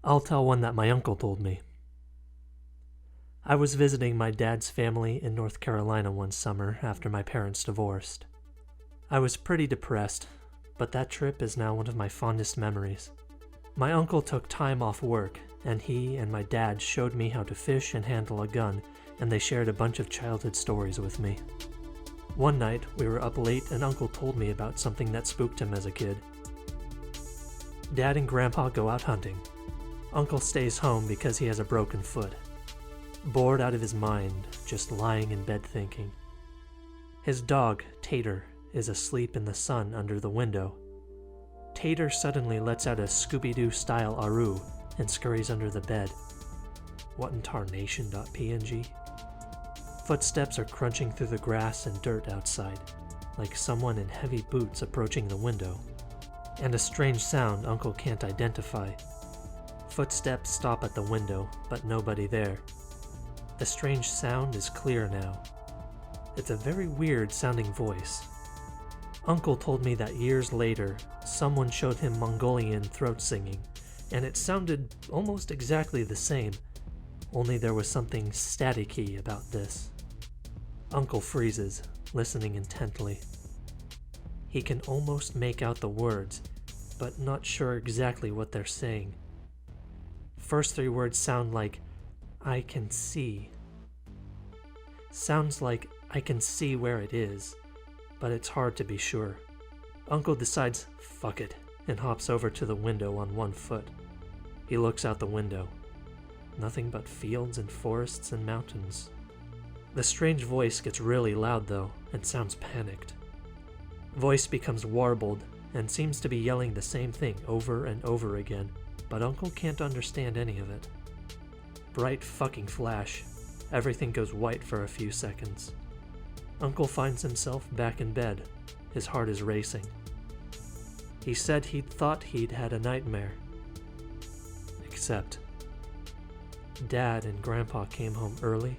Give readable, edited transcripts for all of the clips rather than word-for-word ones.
I'll tell one that my uncle told me. I was visiting my dad's family in North Carolina one summer after my parents divorced. I was pretty depressed, but that trip is now one of my fondest memories. My uncle took time off work, and he and my dad showed me how to fish and handle a gun, and they shared a bunch of childhood stories with me. One night, we were up late and Uncle told me about something that spooked him as a kid. Dad and Grandpa go out hunting. Uncle stays home because he has a broken foot. Bored out of his mind, just lying in bed thinking. His dog, Tater, is asleep in the sun under the window. Tater suddenly lets out a Scooby-Doo style aru and scurries under the bed. What in tarnation.png? Footsteps are crunching through the grass and dirt outside, like someone in heavy boots approaching the window. And a strange sound Uncle can't identify. Footsteps stop at the window, but nobody there. The strange sound is clear now. It's a very weird sounding voice. Uncle told me that years later, someone showed him Mongolian throat singing, and it sounded almost exactly the same, only there was something staticky about this. Uncle freezes, listening intently. He can almost make out the words, but not sure exactly what they're saying. First three words sound like, I can see. Sounds like I can see where it is, but it's hard to be sure. Uncle decides, fuck it, and hops over to the window on one foot. He looks out the window. Nothing but fields and forests and mountains. The strange voice gets really loud though, and sounds panicked. Voice becomes warbled, and seems to be yelling the same thing over and over again, but Uncle can't understand any of it. Bright fucking flash. Everything goes white for a few seconds. Uncle finds himself back in bed. His heart is racing. He said he'd thought he'd had a nightmare. Except, Dad and Grandpa came home early,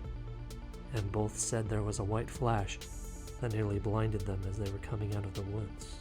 and both said there was a white flash that nearly blinded them as they were coming out of the woods.